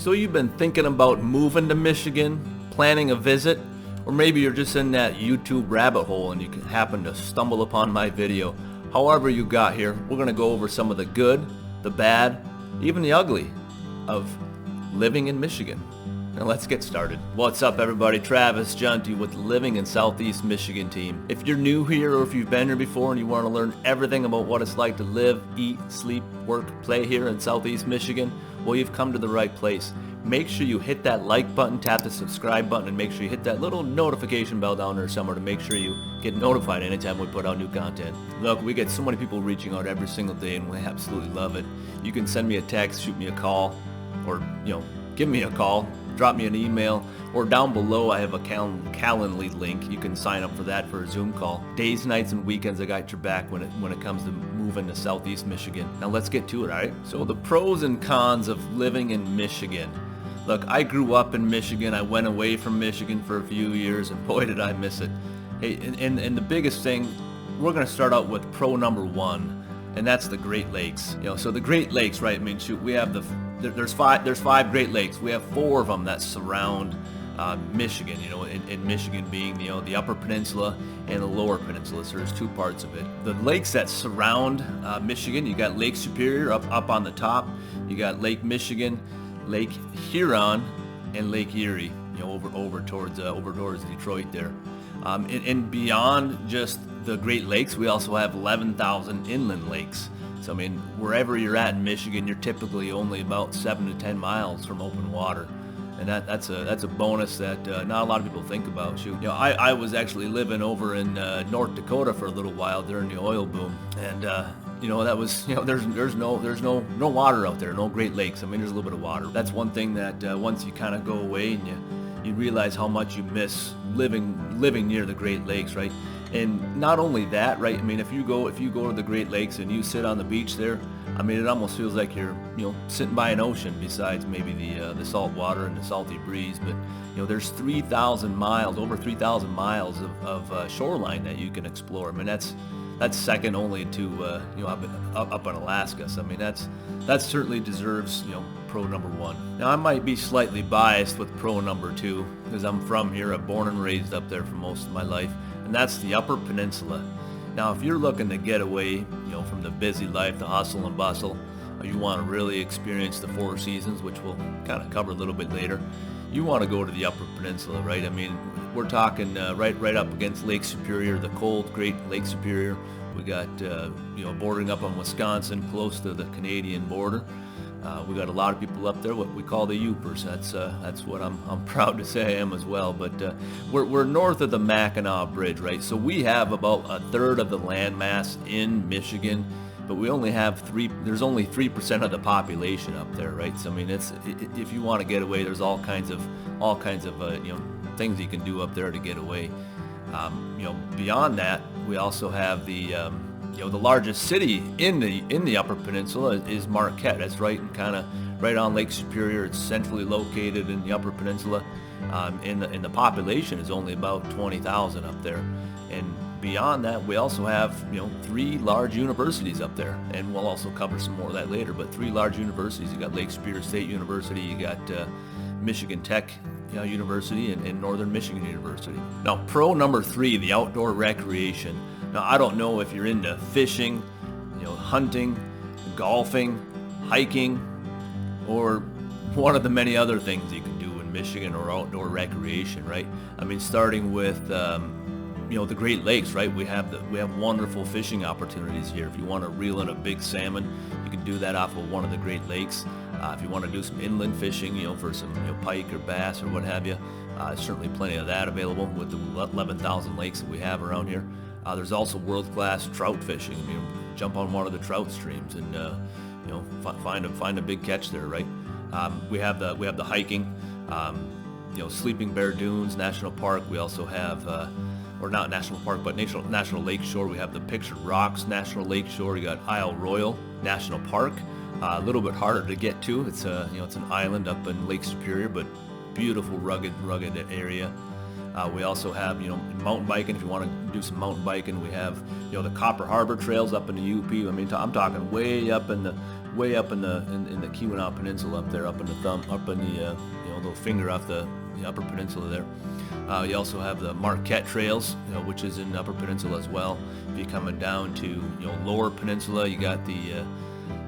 So you've been thinking about moving to Michigan, planning a visit, or maybe you're just in that YouTube rabbit hole and you can happen to stumble upon my video. However you got here, we're going to go over some of the good, the bad, even the ugly of living in Michigan. Now let's get started. What's up everybody? Travis Juntti with the Living in Southeast Michigan team. If you're new here or if you've been here before and you want to learn everything about what it's like to live, eat, sleep, work, play here in Southeast Michigan, well, you've come to the right place. Make sure you hit that like button, tap the subscribe button, and make sure you hit that little notification bell down there somewhere to make sure you get notified anytime we put out new content. Look, we get so many people reaching out every single day and we absolutely love it. You can send me a text, shoot me a call, or give me a call, drop me an email, or down below I have a Calendly link. You can sign up for that for a Zoom call. Days, nights, and weekends, I got your back when it comes to moving to Southeast Michigan. Now let's get to it, all right? So the pros and cons of living in Michigan. Look, I grew up in Michigan. I went away from Michigan for a few years, and boy did I miss it. Hey, and the biggest thing, we're gonna start out with pro number one, and that's the Great Lakes. So the Great Lakes, right? I mean, shoot, we have there's five Great Lakes. We have four of them that surround Michigan. In Michigan being the Upper Peninsula and the Lower Peninsula. So there's two parts of it. The lakes that surround Michigan, you got Lake Superior up on the top. You got Lake Michigan, Lake Huron, and Lake Erie. Over towards Detroit there. And beyond just the Great Lakes, we also have 11,000 inland lakes. So I mean, wherever you're at in Michigan, you're typically only about 7 to 10 miles from open water, and that's a bonus that not a lot of people think about. Shoot, I was actually living over in North Dakota for a little while during the oil boom, and that was there's no water out there, no Great Lakes. I mean, there's a little bit of water. That's one thing that once you kind of go away and you realize how much you miss living near the Great Lakes, right? And not only that, right? I mean, if you go to the Great Lakes and you sit on the beach there, I mean, it almost feels like you're sitting by an ocean. Besides maybe the salt water and the salty breeze, but there's 3,000 miles, over 3,000 miles of shoreline that you can explore. I mean, that's second only to up in Alaska. So I mean, that certainly deserves pro number one. Now I might be slightly biased with pro number two because I'm from here. I'm born and raised up there for most of my life, and that's the Upper Peninsula. Now if you're looking to get away from the busy life, the hustle and bustle, or you want to really experience the four seasons, which we'll kind of cover a little bit later, you want to go to the Upper Peninsula, right? I mean, we're talking right up against Lake Superior, the cold Great Lake Superior. We got bordering up on Wisconsin, close to the Canadian border. We got a lot of people up there, what we call the Upers. That's what I'm proud to say I am as well. But we're north of the Mackinac Bridge, right? So we have about a third of the landmass in Michigan, but we only have there's only 3% of the population up there, right? So I mean, if you want to get away, there's all kinds of things you can do up there to get away. Beyond that, we also have the largest city in the Upper Peninsula is Marquette. That's right on Lake Superior. It's centrally located in the Upper Peninsula, and the population is only about 20,000 up there. And beyond that, we also have 3 large universities up there, and we'll also cover some more of that later. But 3 large universities. You got Lake Superior State University. You got Michigan Tech University and Northern Michigan University. Now, pro number 3, the outdoor recreation. Now, I don't know if you're into fishing, hunting, golfing, hiking, or one of the many other things you can do in Michigan or outdoor recreation, right? I mean, starting with the Great Lakes, right? We have wonderful fishing opportunities here. If you want to reel in a big salmon, you can do that off of one of the Great Lakes. If you want to do some inland fishing, for some pike or bass or what have you, certainly plenty of that available with the 11,000 lakes that we have around here. There's also world-class trout fishing. I mean, jump on one of the trout streams and find a big catch there, right? We have the hiking, Sleeping Bear Dunes National Park. We also have or not National Park, but National Lake Shore. We have the Pictured Rocks National Lake Shore. You got Isle Royal National Park. A little bit harder to get to. It's it's an island up in Lake Superior, but beautiful rugged area. We also have mountain biking. If you want to do some mountain biking, we have the Copper Harbor trails up in the UP. I mean, I'm talking way up in the way up in the Keweenaw Peninsula up there, up in the little finger off the Upper Peninsula there. You also have the Marquette Trails, which is in the Upper Peninsula as well. If you're coming down to Lower Peninsula, you got the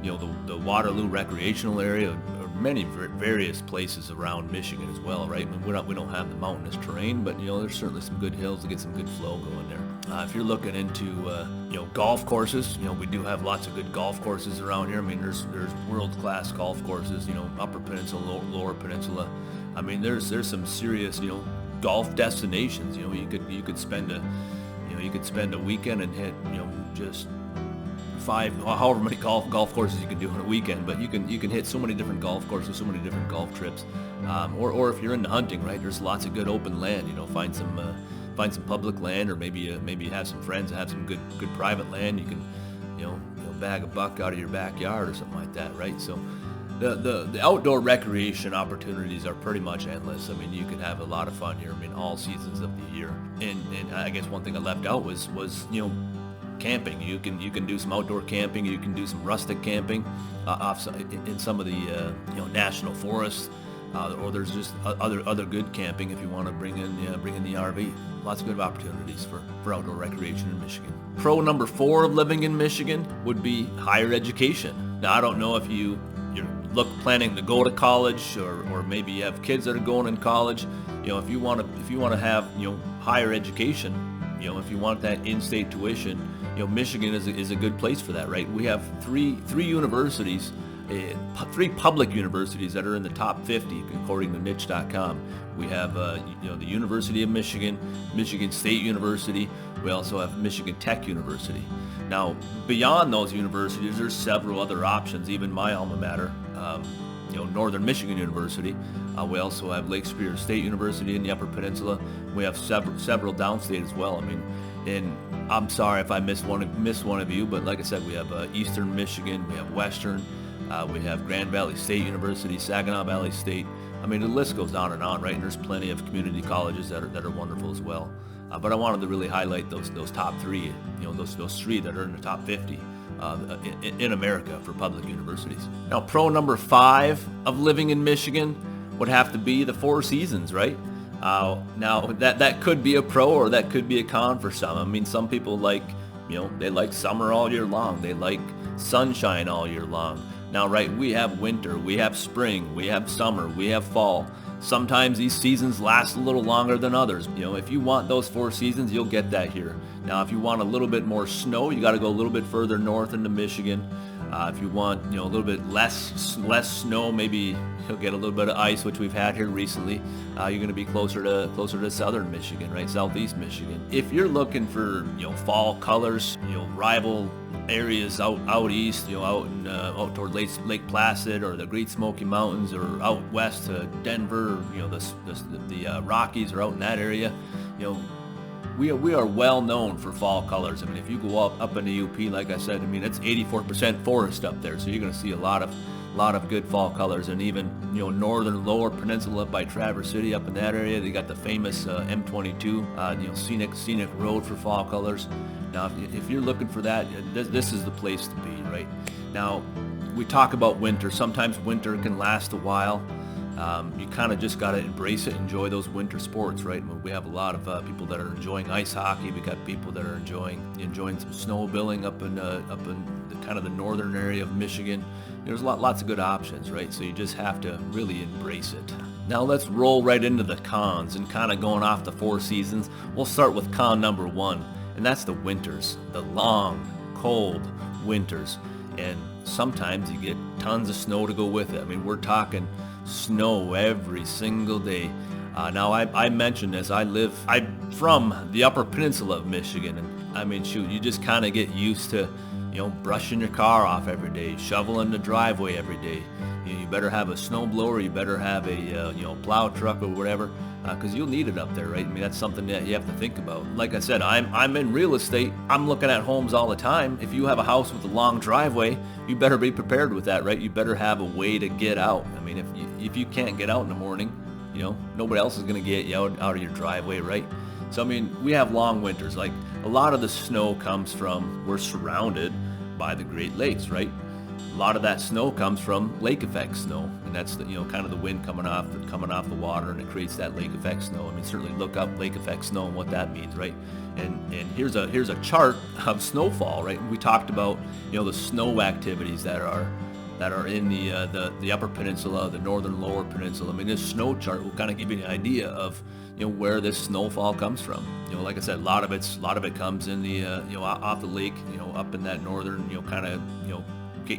the Waterloo recreational area, or many various places around Michigan as well, right? I mean, we don't have the mountainous terrain, but there's certainly some good hills to get some good flow going there. If you're looking into golf courses, we do have lots of good golf courses around here. I mean, there's world-class golf courses, Upper Peninsula, Lower Peninsula. I mean, there's some serious golf destinations. You could spend a weekend and hit just however many golf courses you can do on a weekend, but you can hit so many different golf courses, so many different golf trips. Or if you're into hunting, right, there's lots of good open land. Find some public land, or maybe you have some friends that have some good private land. You can bag a buck out of your backyard or something like that, right? So the outdoor recreation opportunities are pretty much endless. I mean, you can have a lot of fun here. I mean, all seasons of the year. And I guess one thing I left out was camping. You can do some outdoor camping. You can do some rustic camping in some of the national forests, or there's just other good camping if you want to bring in the RV. Lots of good opportunities for outdoor recreation in Michigan. Pro number 4 of living in Michigan would be higher education. Now, I don't know if you're planning to go to college, or maybe you have kids that are going in college. If you want to have higher education, if you want that in-state tuition, Michigan is a good place for that, right? We have three universities, 3 public universities that are in the top 50 according to niche.com. We have the University of Michigan, Michigan State University. We also have Michigan Tech University. Now, beyond those universities, there's several other options. Even my alma mater, Northern Michigan University. We also have Lake Superior State University in the Upper Peninsula. We have several downstate as well. I mean, and I'm sorry if I missed one of you, but like I said, we have Eastern Michigan, we have Western, we have Grand Valley State University, Saginaw Valley State. I mean, the list goes on and on, right? And there's plenty of community colleges that are wonderful as well. But I wanted to really highlight those top 3, those 3 that are in the top 50 in America for public universities. Now, pro number 5 of living in Michigan would have to be the 4 seasons, right? Now that could be a pro, or that could be a con for some. I mean, some people they like summer all year long. They like sunshine all year long. Now, right, we have winter, we have spring, we have summer, we have fall. Sometimes these seasons last a little longer than others. If you want those 4 seasons, you'll get that here. Now, if you want a little bit more snow, you got to go a little bit further north into Michigan. If you want, a little bit less snow, maybe you'll get a little bit of ice, which we've had here recently. You're going to be closer to southern Michigan, right, southeast Michigan. If you're looking for, fall colors, rival areas out east, out toward Lake Placid or the Great Smoky Mountains, or out west to Denver, the Rockies, or out in that area, we are well known for fall colors. I mean, if you go up in the UP, like I said, I mean, it's 84% forest up there, so you're going to see a lot of good fall colors. And even northern Lower Peninsula up by Traverse City, up in that area, they got the famous M22 scenic road for fall colors. Now, if you're looking for that, this is the place to be, right? Now, we talk about winter. Sometimes winter can last a while. You kind of just got to embrace it, enjoy those winter sports, right? We have a lot of people that are enjoying ice hockey. We got people that are enjoying some snowmobiling up in the kind of the northern area of Michigan. There's lots of good options, right? So you just have to really embrace it. Now let's roll right into the cons, and kind of going off the 4 seasons. We'll start with con number 1, and that's the winters, the long, cold winters. And sometimes you get tons of snow to go with it. I mean, we're talking snow every single day. Now, I mentioned this. I'm from the Upper Peninsula of Michigan, and I mean, shoot, you just kind of get used to, brushing your car off every day, shoveling the driveway every day. You better have a snowblower. You better have a plow truck or whatever, because you'll need it up there, right? I mean, that's something that you have to think about. Like I said, I'm in real estate. I'm looking at homes all the time. If you have a house with a long driveway, you better be prepared with that, right? You better have a way to get out. I mean, if you can't get out in the morning, nobody else is going to get you out of your driveway, right? So, I mean, we have long winters. Like, a lot of the snow comes from, we're surrounded by the Great Lakes, right? A lot of that snow comes from lake effect snow, and that's the, kind of the wind coming off the water, and it creates that lake effect snow. I mean, certainly look up lake effect snow and what that means, right? And here's a chart of snowfall, right? And we talked about the snow activities that are in the upper peninsula, the northern lower peninsula. I mean, this snow chart will kind of give you an idea of where this snowfall comes from. Like I said, a lot of it comes in the off the lake, up in that northern, kind of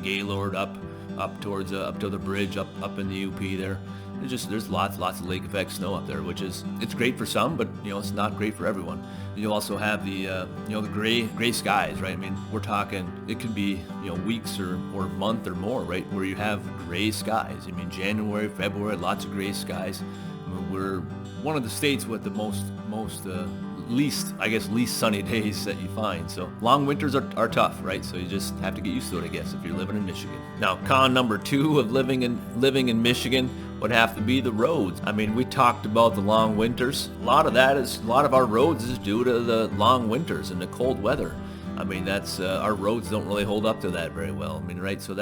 Gaylord up towards up to the bridge up in the UP there. There's lots of lake effect snow up there, which it's great for some, but it's not great for everyone. You also have the the gray skies, right? I mean, we're talking it could be weeks or a month or more, right, where you have gray skies. I mean, January, February, lots of gray skies. I mean, we're one of the states with the least sunny days that you find. So long winters are tough, right? So you just have to get used to it, I guess, if you're living in Michigan. Now, con number 2 of living in Michigan would have to be the roads. I mean, we talked about the long winters. A lot of our roads is due to the long winters and the cold weather. I mean, that's our roads don't really hold up to that very well. I mean, right? So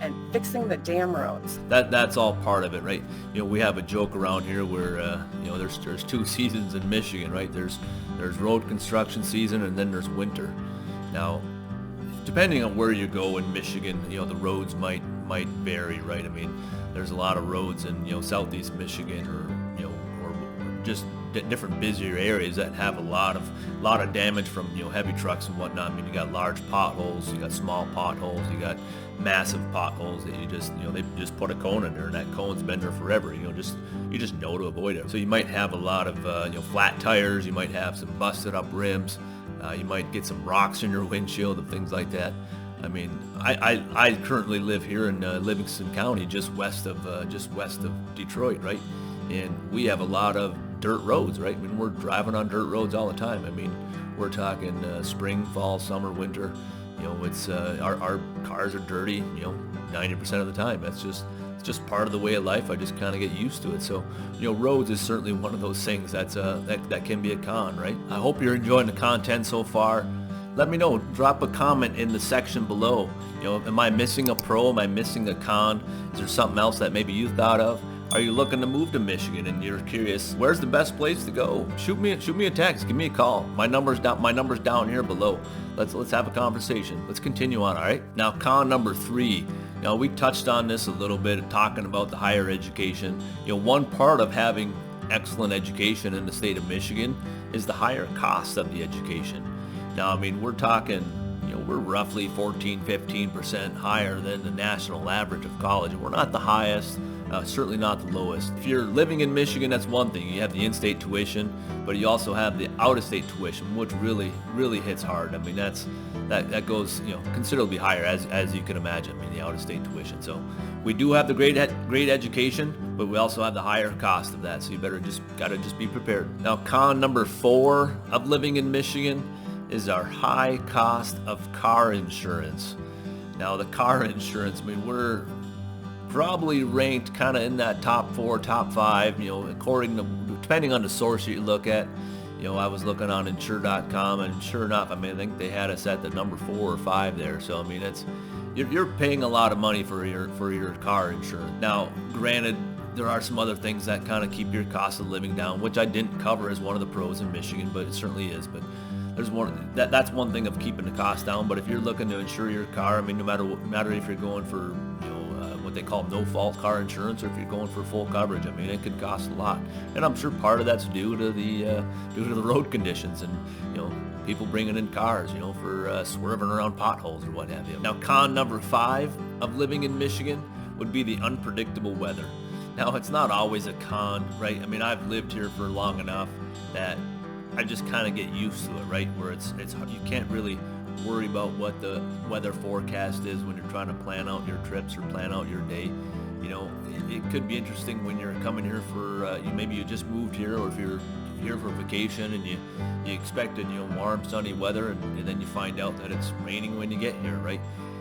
and fixing the dam roads. That's all part of it, right? We have a joke around here where there's 2 seasons in Michigan, right? There's road construction season, and then there's winter. Now, depending on where you go in Michigan, the roads might vary, right? I mean, there's a lot of roads in southeast Michigan or just different busier areas that have a lot of damage from heavy trucks and whatnot. I mean, you got large potholes, you got small potholes, you got massive potholes that you just they just put a cone in there, and that cone's been there forever. You just know to avoid it. So you might have a lot of flat tires, you might have some busted up rims, you might get some rocks in your windshield and things like that. I mean, I currently live here in Livingston County, just west of Detroit, right? And we have a lot of dirt roads, right? I mean, we're driving on dirt roads all the time. I mean, we're talking spring, fall, summer, winter. It's our cars are dirty, 90% of the time. It's just part of the way of life. I just kind of get used to it. So, roads is certainly one of those things that can be a con, right? I hope you're enjoying the content so far. Let me know. Drop a comment in the section below. Am I missing a pro? Am I missing a con? Is there something else that maybe you thought of? Are you looking to move to Michigan and you're curious, where's the best place to go? Shoot me a text, give me a call. My number's down here below. Let's have a conversation. Let's continue on, all right? Now, con number 3. Now, we touched on this a little bit, talking about the higher education. One part of having excellent education in the state of Michigan is the higher cost of the education. Now, I mean, we're talking, we're roughly 15% higher than the national average of college. We're not the highest. Certainly not the lowest. If you're living in Michigan, that's one thing. You have the in-state tuition, but you also have the out-of-state tuition, which really hits hard. I mean, that goes considerably higher as you can imagine. I mean, the out-of-state tuition. So we do have the great education, but we also have the higher cost of that. So you better gotta be prepared. Now, con number 4 of living in Michigan is our high cost of car insurance. Now, the car insurance. I mean, we're probably ranked kind of in that top 4, top 5, depending on the source you look at. I was looking on insure.com, and sure enough, I mean, I think they had us at the number 4 or 5 there. So, I mean, you're paying a lot of money for your car insurance. Now, granted, there are some other things that kind of keep your cost of living down, which I didn't cover as one of the pros in Michigan, but it certainly is. But there's that's one thing of keeping the cost down. But if you're looking to insure your car, I mean, no matter if you're going for what they call no-fault car insurance, or if you're going for full coverage, I mean, it could cost a lot. And I'm sure part of that's due to the road conditions and people bringing in cars, for swerving around potholes or what have you. Now, con number 5 of living in Michigan would be the unpredictable weather. Now, it's not always a con, right? I mean, I've lived here for long enough that I just kind of get used to it, right? Where it's you can't really worry about what the weather forecast is when you're trying to plan out your trips or plan out your day. It could be interesting when you're coming here for maybe you just moved here, or if you're here for vacation and you expected warm, sunny weather, and then you find out that it's raining when you get here, right?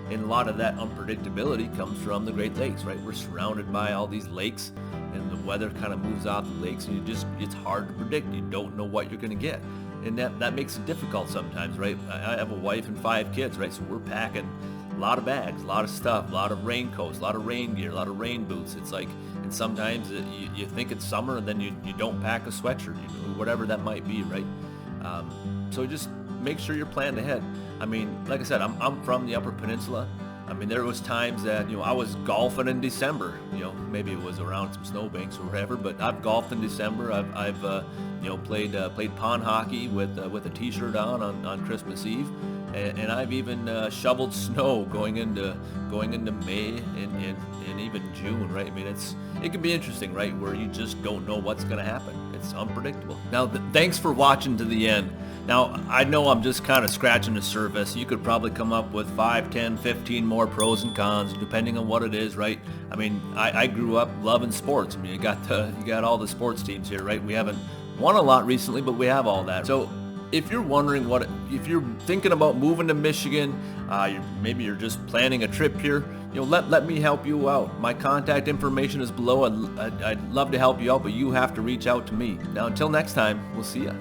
And a lot of that unpredictability comes from the Great Lakes, right? We're surrounded by all these lakes, and the weather kind of moves off the lakes, and it's hard to predict. You don't know what you're going to get. And that makes it difficult sometimes, right? I have a wife and 5 kids, right? So we're packing a lot of bags, a lot of stuff, a lot of raincoats, a lot of rain gear, a lot of rain boots. It's like, and sometimes you think it's summer and then you don't pack a sweatshirt, whatever that might be, right? So just make sure you're planned ahead. I mean, like I said, I'm from the Upper Peninsula. I mean, there was times that, I was golfing in December, maybe it was around some snowbanks or whatever, but I've golfed in December. I've played pond hockey with a t-shirt on Christmas Eve. And I've even shoveled snow going into May and even June, right? I mean, it can be interesting, right? Where you just don't know what's going to happen. It's unpredictable. Now, thanks for watching to the end. Now, I know I'm just kind of scratching the surface. You could probably come up with 5, 10, 15 more pros and cons, depending on what it is, right? I mean, I grew up loving sports. I mean, you got all the sports teams here, right? We haven't won a lot recently, but we have all that. So if you're wondering if you're thinking about moving to Michigan, maybe you're just planning a trip here, let me help you out. My contact information is below. I'd love to help you out, but you have to reach out to me. Now, until next time, we'll see ya.